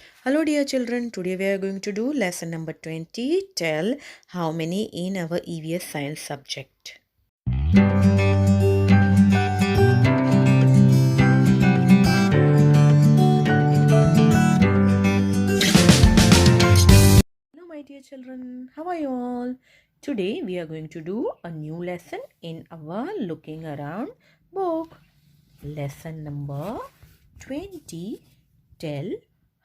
Hello, dear children. Today we are going to do lesson number 20. Tell how many in our EVS science subject. Hello, my dear children. How are you all? Today we are going to do a new lesson in our Looking Around book. Lesson number 20. Tell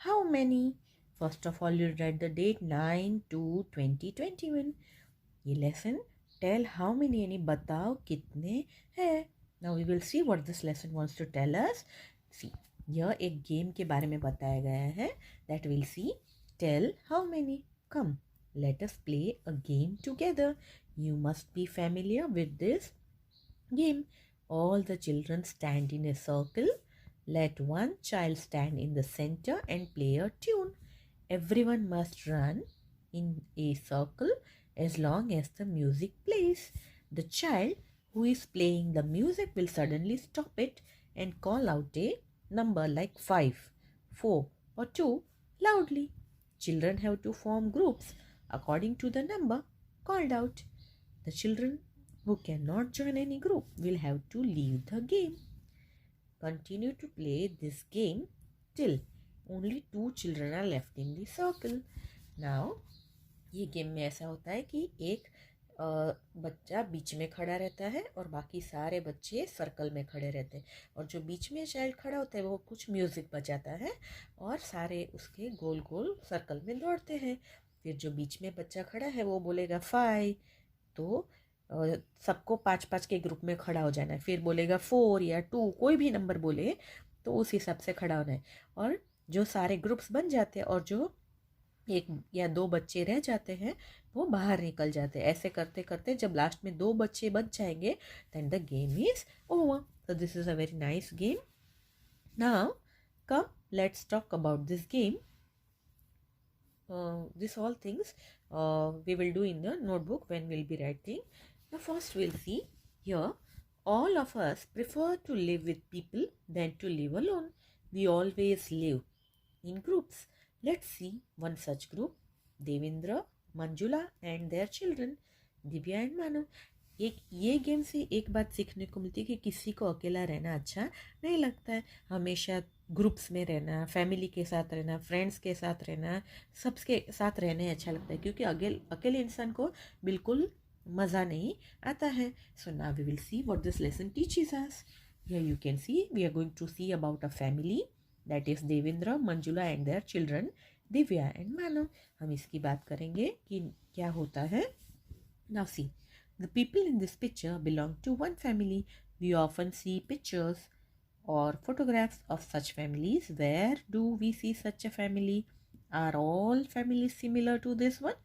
how many. First of all, you write the date 9/2/2021. ये lesson tell how many यानी बताओ कितने हैं. Now we will see what this lesson wants to tell us. See, यह एक game के बारे में बताया गया है. That will see. Tell how many. Come, let us play a game together. You must be familiar with this game. All the children stand in a circle. Let one child stand in the center and play a tune. Everyone must run in a circle as long as the music plays. The child who is playing the music will suddenly stop it and call out a number like 5, 4, or 2 loudly. Children have to form groups according to the number called out. The children who cannot join any group will have to leave the game. Continue to play this game till only 2 children are left in the circle. Now, ये game में ऐसा होता है कि एक बच्चा बीच में खड़ा रहता है और बाकी सारे बच्चे सर्कल में खड़े रहते हैं. और जो बीच में चाइल्ड खड़ा होता है वो कुछ म्यूज़िक बजाता है और सारे उसके गोल गोल सर्कल में दौड़ते हैं. फिर जो बीच में बच्चा खड़ा है वो बोलेगा 5, तो सबको 5-5 के ग्रुप में खड़ा हो जाना है. फिर बोलेगा 4 या 2, कोई भी नंबर बोले तो उस हिसाब से खड़ा होना है. और जो सारे ग्रुप्स बन जाते हैं और जो 1 या 2 बच्चे रह जाते हैं वो बाहर निकल जाते हैं. ऐसे करते करते जब लास्ट में 2 बच्चे बच जाएंगे then the game is over. So this is a very nice game. Now come, let's talk about this game. This all things we will do in the notebook when we'll be writing. Now first we'll see here, all of us prefer to live with people than to live alone. We always live in groups. Let's see one such group. Devendra, Manjula and their children, Divya and Manu. एक ये game से एक बात सीखने को मिलती है कि किसी को अकेला रहना अच्छा नहीं लगता है. हमेशा ग्रुप्स में रहना, फैमिली के साथ रहना, फ्रेंड्स के साथ रहना, सबके साथ रहने अच्छा लगता है. क्योंकि अकेले इंसान को बिल्कुल मज़ा नहीं आता है. So now we will see what this lesson teaches us. Here you can see we are going to see about a family, that is Devendra, Manjula and their children Divya and Manav. हम इसकी बात करेंगे कि क्या होता है. Now see, the people in this picture belong to one family. We often see pictures or photographs of such families. Where do we see such a family? Are all families similar to this one?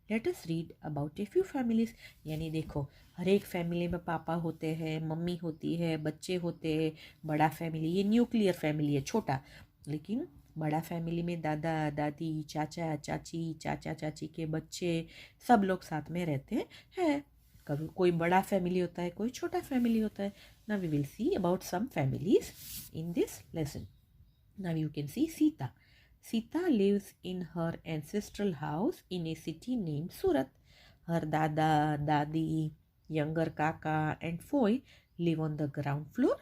Let us read about a few families. यानी देखो, हर एक family में पापा होते हैं, mummy होती है, बच्चे होते हैं. बड़ा फैमिली ये न्यूक्लियर फैमिली है, छोटा. लेकिन बड़ा फैमिली में दादा दादी, चाचा चाची, चाचा चाची के बच्चे, सब लोग साथ में रहते हैं. कभी कोई बड़ा फैमिली होता है, कोई छोटा फैमिली होता है. Now we will see about some families in this lesson. Now you can see Sita. Sita lives in her ancestral house in a city named Surat. Her dada, dadi, younger kaka and Foy live on the ground floor.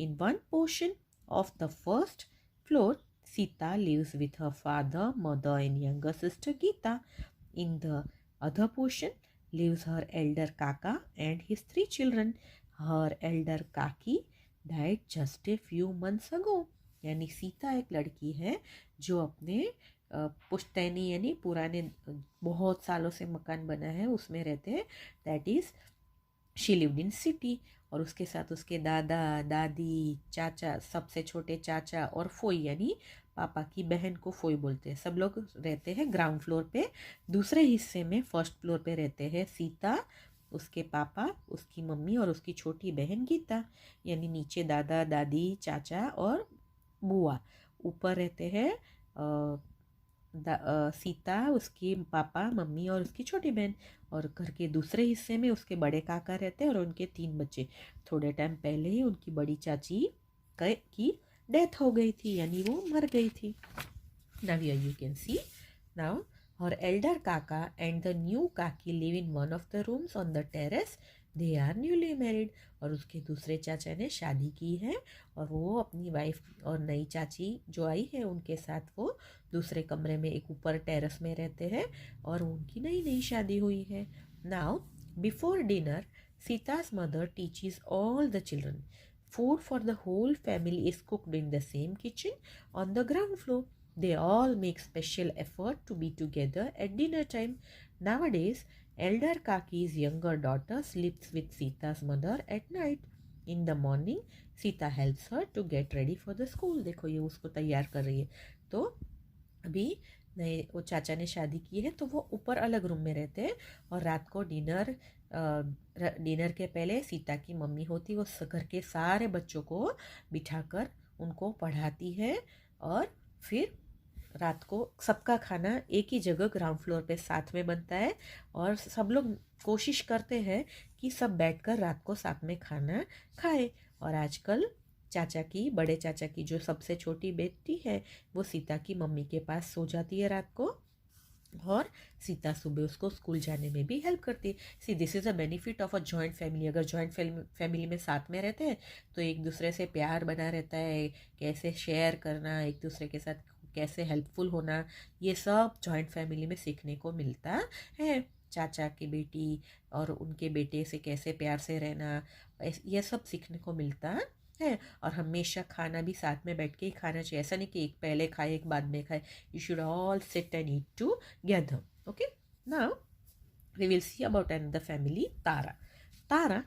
In one portion of the first floor, Sita lives with her father, mother and younger sister Geeta. In the other portion lives her elder kaka and his 3 children. Her elder kaki died just a few months ago. यानी सीता एक लड़की है जो अपने पुश्तैनी यानी पुराने बहुत सालों से मकान बना है उसमें रहते हैं. That is she lived in city. और उसके साथ उसके दादा दादी, चाचा, सबसे छोटे चाचा और फोई यानी पापा की बहन को फोई बोलते हैं. सब लोग रहते हैं ग्राउंड फ्लोर पे. दूसरे हिस्से में फर्स्ट फ्लोर पे रहते हैं सीता, उसके पापा, उसकी मम्मी और उसकी छोटी बहन गीता. यानी नीचे दादा दादी, चाचा और बुआ. ऊपर रहते हैं सीता, उसके पापा, मम्मी और उसकी छोटी बहन. और घर के दूसरे हिस्से में उसके बड़े काका रहते हैं और उनके 3 बच्चे. थोड़े टाइम पहले ही उनकी बड़ी चाची की डेथ हो गई थी, यानी वो मर गई थी. Now here you can see. Now her elder Kaka and the new Kaki live in one of the rooms on the terrace. They are newly married. और उसके दूसरे चाचा ने शादी की है और वो अपनी वाइफ और नई चाची जो आई है उनके साथ वो दूसरे कमरे में एक ऊपर टेरेस में रहते हैं और उनकी नई नई शादी हुई है. Now before dinner, Sita's mother teaches all the children. Food for the whole family is cooked in the same kitchen on the ground floor. They all make special effort to be together at dinner time. Nowadays, elder Kaki's younger daughter sleeps with Sita's mother at night. In the morning, Sita helps her to get ready for the school. देखो ये उसको तैयार कर रही है. तो अभी नए वो चाचा ने शादी की है तो वो ऊपर अलग रूम में रहते हैं और रात को डिनर के पहले सीता की मम्मी होती वो घर के सारे बच्चों को बिठाकर उनको पढ़ाती है और फिर रात को सबका खाना एक ही जगह ग्राउंड फ्लोर पे साथ में बनता है और सब लोग कोशिश करते हैं कि सब बैठकर रात को साथ में खाना खाए. और आजकल बड़े चाचा की जो सबसे छोटी बेटी है वो सीता की मम्मी के पास सो जाती है रात को और सीता सुबह उसको स्कूल जाने में भी हेल्प करती है. See this is a benefit of a joint family. अगर जॉइंट फैमिली में साथ में रहते हैं तो एक दूसरे से प्यार बना रहता है, कैसे शेयर करना, एक दूसरे के साथ कैसे हेल्पफुल होना, ये सब जॉइंट फैमिली में सीखने को मिलता है. चाचा की बेटी और उनके बेटे से कैसे प्यार से रहना, ये सब सीखने को मिलता है. और हमेशा खाना भी साथ में बैठ के ही खाना चाहिए. ऐसा नहीं कि एक पहले खाए एक बाद में खाए. You should all sit and eat together. Okay. Now we will see about another family, Tara. Tara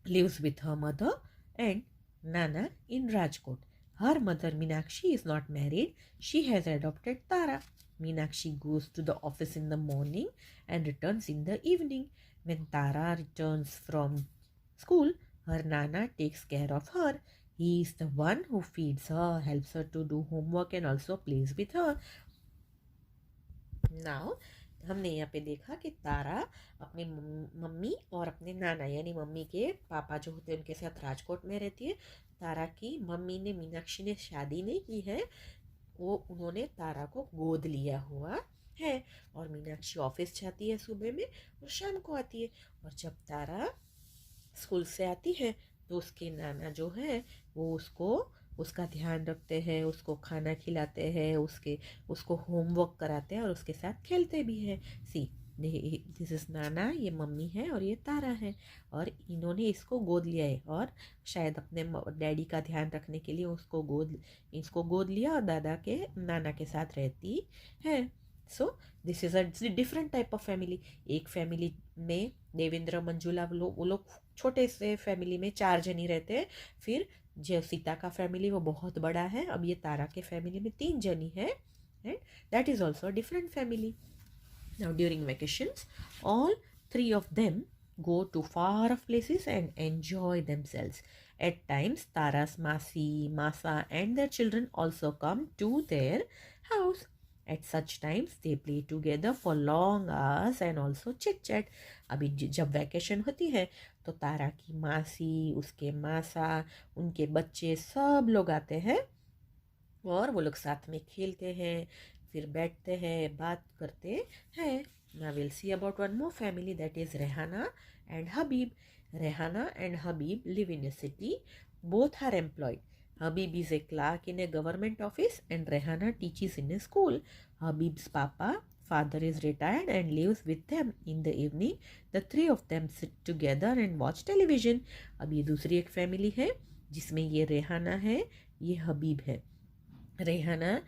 lives with her mother and Nana in Rajkot. Her mother Meenakshi is not married. She has adopted Tara. Meenakshi goes to the office in the morning and returns in the evening. When Tara returns from school, her Nana takes care of her. He is the one who feeds her, helps her to do homework and also plays with her. Now, हमने यहाँ पे देखा कि तारा अपनी mummy और अपने नाना यानी mummy के पापा जो होते हैं उनके साथ राजकोट में रहती है. तारा की मम्मी ने मीनाक्षी ने शादी नहीं की है, वो उन्होंने तारा को गोद लिया हुआ है और मीनाक्षी ऑफिस जाती है सुबह में और शाम को आती है. और जब तारा स्कूल से आती है तो उसके नाना जो है वो उसका ध्यान रखते हैं, उसको खाना खिलाते हैं, उसको होमवर्क कराते हैं और उसके साथ खेलते भी हैं. सी दिस इज़ नाना, ये मम्मी है और ये तारा है और इन्होंने इसको गोद लिया है और शायद अपने डैडी का ध्यान रखने के लिए इसको गोद लिया और नाना के साथ रहती है. सो this is a different type of family. एक फैमिली में देवेंद्र मंजुला वो लोग छोटे से फैमिली में 4 जनी रहते हैं. फिर जो सीता का फैमिली वो बहुत बड़ा है. अब ये तारा के फैमिली में 3 जनी है and that is also a different family. Now during vacations, all 3 of them go to far off places and enjoy themselves. At times, Tara's Masi, Masa and their children also come to their house. At such times, they play together for long hours and also chit-chat. अभी जब vacation होती है तो तारा की मासी, उसके मासा, उनके बच्चे सब लोग आते हैं और वो लोग साथ में खेलते हैं, फिर बैठते हैं, बात करते हैं. Now we'll see about one more family, that is Rehana and Habib. Rehana and Habib live in a city. Both are employed. Habib is a clerk in a government office and Rehana teaches in a school. Habib's father is retired and lives with them. In the evening, the 3 of them sit together and watch television. अब ये दूसरी एक family है जिसमें ये रेहाना है, ये हबीब है. रेहाना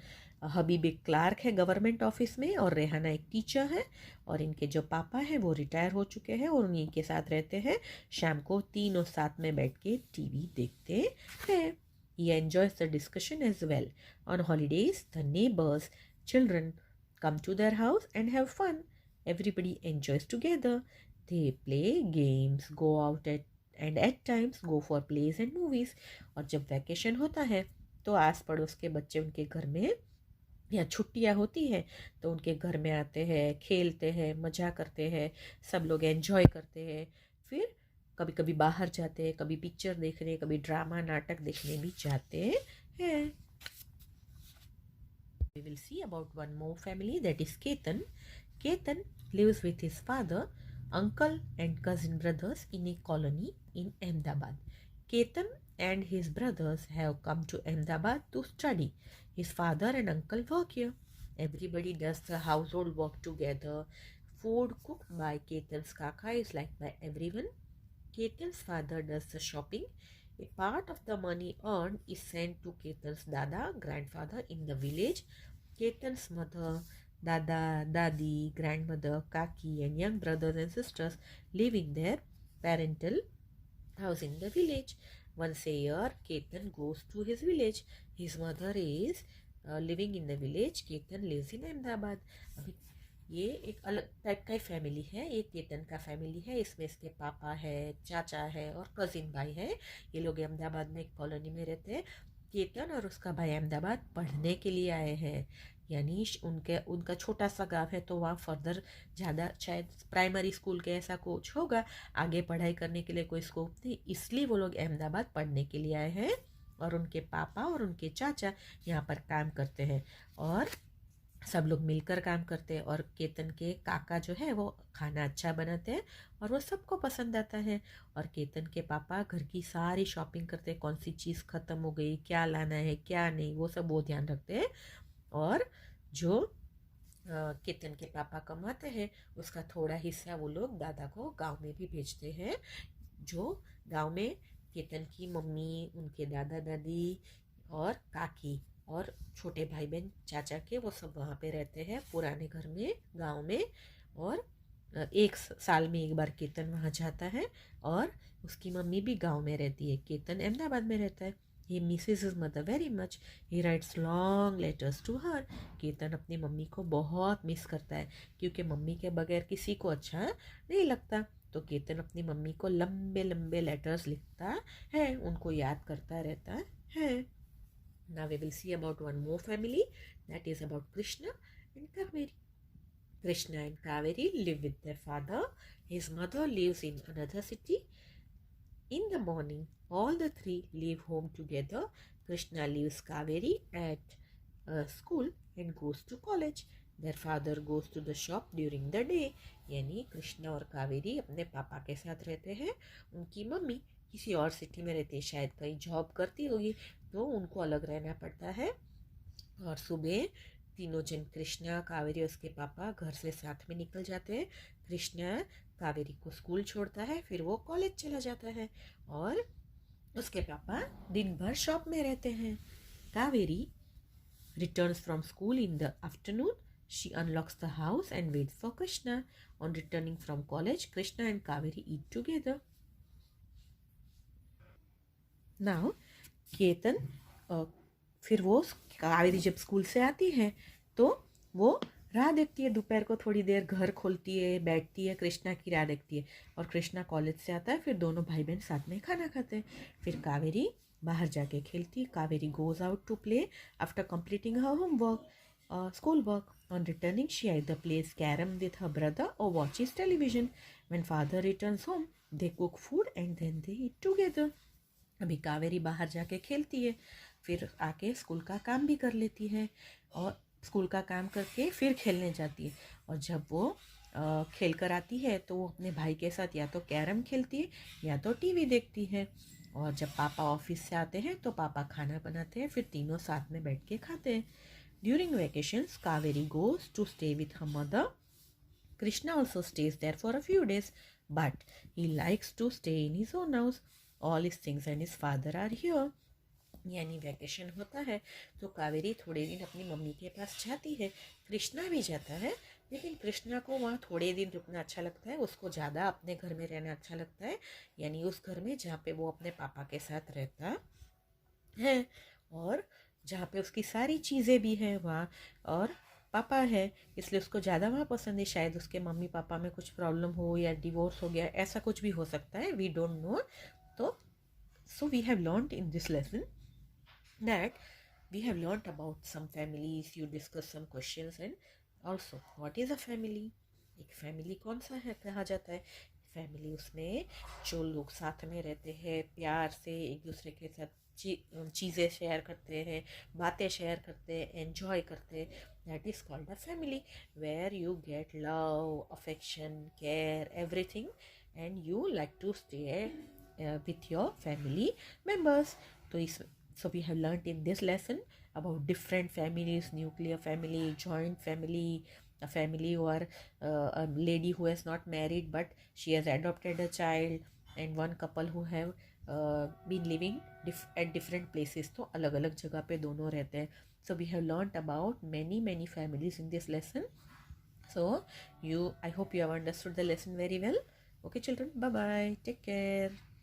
हबीब एक क्लार्क है गवर्नमेंट ऑफिस में और रेहाना एक टीचर है और इनके जो पापा हैं वो रिटायर हो चुके हैं और उन्हीं के साथ रहते हैं. शाम को तीनों साथ में बैठ के टीवी देखते हैं. He enjoys the discussion as well. On holidays, the neighbors' children come to their house and have fun. Everybody enjoys together. They play games, go out and at times go for plays and movies. और जब vacation होता है तो आस पड़ोस के बच्चे उनके घर में या छुट्टियाँ होती हैं तो उनके घर में आते हैं, खेलते हैं, मज़ा करते हैं, सब लोग एंजॉय करते हैं. फिर कभी कभी बाहर जाते हैं, कभी पिक्चर देखने, कभी ड्रामा नाटक देखने भी जाते हैं. We will see about one more family, that is Ketan. Ketan lives with his father, uncle and cousin brothers in a colony in Ahmedabad. Ketan and his brothers have come to Ahmedabad to study. His father and uncle work here. Everybody does the household work together. Food cooked by Ketan's kaka is liked by everyone. Ketan's father does the shopping. A part of the money earned is sent to Ketan's dada, grandfather in the village. Ketan's mother, dada, dadi, grandmother, kaki, and young brothers and sisters live in their parental house in the village. Once a year, Ketan goes to his village. His mother is living in the village. Ketan lives in Ahmedabad. अभी ये एक अलग type का ही family है, ये केतन का family है। इसमें इसके पापा है, चाचा है और कजिन भाई है। ये लोग अहमदाबाद में एक कॉलोनी में रहते हैं। केतन और उसका भाई अहमदाबाद पढ़ने के लिए आए हैं, यानी उनका छोटा सा गांव है, तो वहाँ फर्दर ज़्यादा शायद प्राइमरी स्कूल के ऐसा कुछ होगा, आगे पढ़ाई करने के लिए कोई स्कोप नहीं, इसलिए वो लोग अहमदाबाद पढ़ने के लिए आए हैं। और उनके पापा और उनके चाचा यहाँ पर काम करते हैं और सब लोग मिलकर काम करते हैं। और केतन के काका जो है वो खाना अच्छा बनाते हैं और वो सबको पसंद आता है। और केतन के पापा घर की सारी शॉपिंग करते हैं, कौन सी चीज़ ख़त्म हो गई, क्या लाना है क्या नहीं, वो सब वो ध्यान रखते हैं। और जो केतन के पापा कमाते हैं उसका थोड़ा हिस्सा वो लोग दादा को गांव में भी भेजते हैं। जो गांव में केतन की मम्मी, उनके दादा दादी और काकी और छोटे भाई बहन चाचा के, वो सब वहाँ पे रहते हैं पुराने घर में गांव में। और एक साल में एक बार केतन वहाँ जाता है और उसकी मम्मी भी गांव में रहती है। केतन अहमदाबाद में रहता है। He misses his mother very much. He writes long letters to her. Ketan अपनी मम्मी को बहुत मिस करता है, क्योंकि मम्मी के बगैर किसी को अच्छा नहीं लगता। तो केतन अपनी मम्मी को लंबे लंबे लेटर्स लिखता है, उनको याद करता रहता है। Now we will see about one more family, that is about Krishna and Kaveri. Krishna and Kaveri live with their father. His mother lives in another city. In the morning, all the three leave home together. Krishna leaves Kaveri at school and goes to college. Their father goes to the shop during the day. यानी कृष्णा और कावेरी अपने पापा के साथ रहते हैं। उनकी mummy किसी और सिटी में रहती है, शायद कहीं जॉब करती होगी, तो उनको अलग रहना पड़ता है। और सुबह तीनों जन, कृष्णा, कावेरी और उसके पापा घर से साथ में निकल जाते हैं। कृष्णा कावेरी को स्कूल छोड़ता है, फिर वो कॉलेज चला जाता है और उसके पापा दिन भर शॉप में रहते हैं। Kaveri returns from school in the afternoon. She unlocks the house and waits for Krishna. On returning from college, Krishna and Kaveri eat together. Now, Ketan फिर वो कावेरी जब स्कूल से आती है तो वो राह देखती है, दोपहर को थोड़ी देर घर खोलती है, बैठती है, कृष्णा की राह देखती है। और कृष्णा कॉलेज से आता है, फिर दोनों भाई बहन साथ में खाना खाते हैं। फिर कावेरी बाहर जाके खेलती। Kaveri goes out to play after completing her homework, school work. On returning, she either plays carom with her brother or watches television. When father returns home, they cook food and then they eat together. अभी कावेरी बाहर जाके खेलती है, फिर आके school का काम भी कर लेती है और स्कूल का काम करके फिर खेलने जाती है। और जब वो खेल कर आती है तो वो अपने भाई के साथ या तो कैरम खेलती है या तो टीवी देखती है। और जब पापा ऑफिस से आते हैं तो पापा खाना बनाते हैं, फिर तीनों साथ में बैठ के खाते हैं। During vacations, Kaveri goes to stay with her mother. Krishna also stays there for a few days, but he likes to stay in his own house. All his things and his father are here. यानी vacation होता है तो कावेरी थोड़े दिन अपनी mummy के पास जाती है, कृष्णा भी जाता है, लेकिन कृष्णा को वहाँ थोड़े दिन रुकना अच्छा लगता है, उसको ज़्यादा अपने घर में रहना अच्छा लगता है, यानी उस घर में जहाँ पे वो अपने पापा के साथ रहता है और जहाँ पे उसकी सारी चीज़ें भी हैं वहाँ, और पापा है इसलिए उसको ज़्यादा वहाँ पसंद है। शायद उसके मम्मी पापा में कुछ प्रॉब्लम हो या डिवोर्स हो गया, ऐसा कुछ भी हो सकता है, वी डोंट नो। तो so we have learned in this lesson that we have learnt about some families, you discuss some questions and also what is a family. एक फैमिली कौन सा है कहा जाता है? फैमिली उसमें जो लोग साथ में रहते हैं, प्यार से एक दूसरे के साथ चीज़ें शेयर करते हैं, बातें शेयर करते हैं, एंजॉय करते हैं, that is called a family, where you get love, affection, care, everything, and you like to stay with your family members. So we have learnt in this lesson about different families: nuclear family, joint family, a family or a lady who has not married but she has adopted a child, and one couple who have been living at different places. तो अलग अलग जगह पे दोनों रहते हैं. So we have learnt about many families in this lesson. So I hope you have understood the lesson very well. Okay children, bye bye, take care.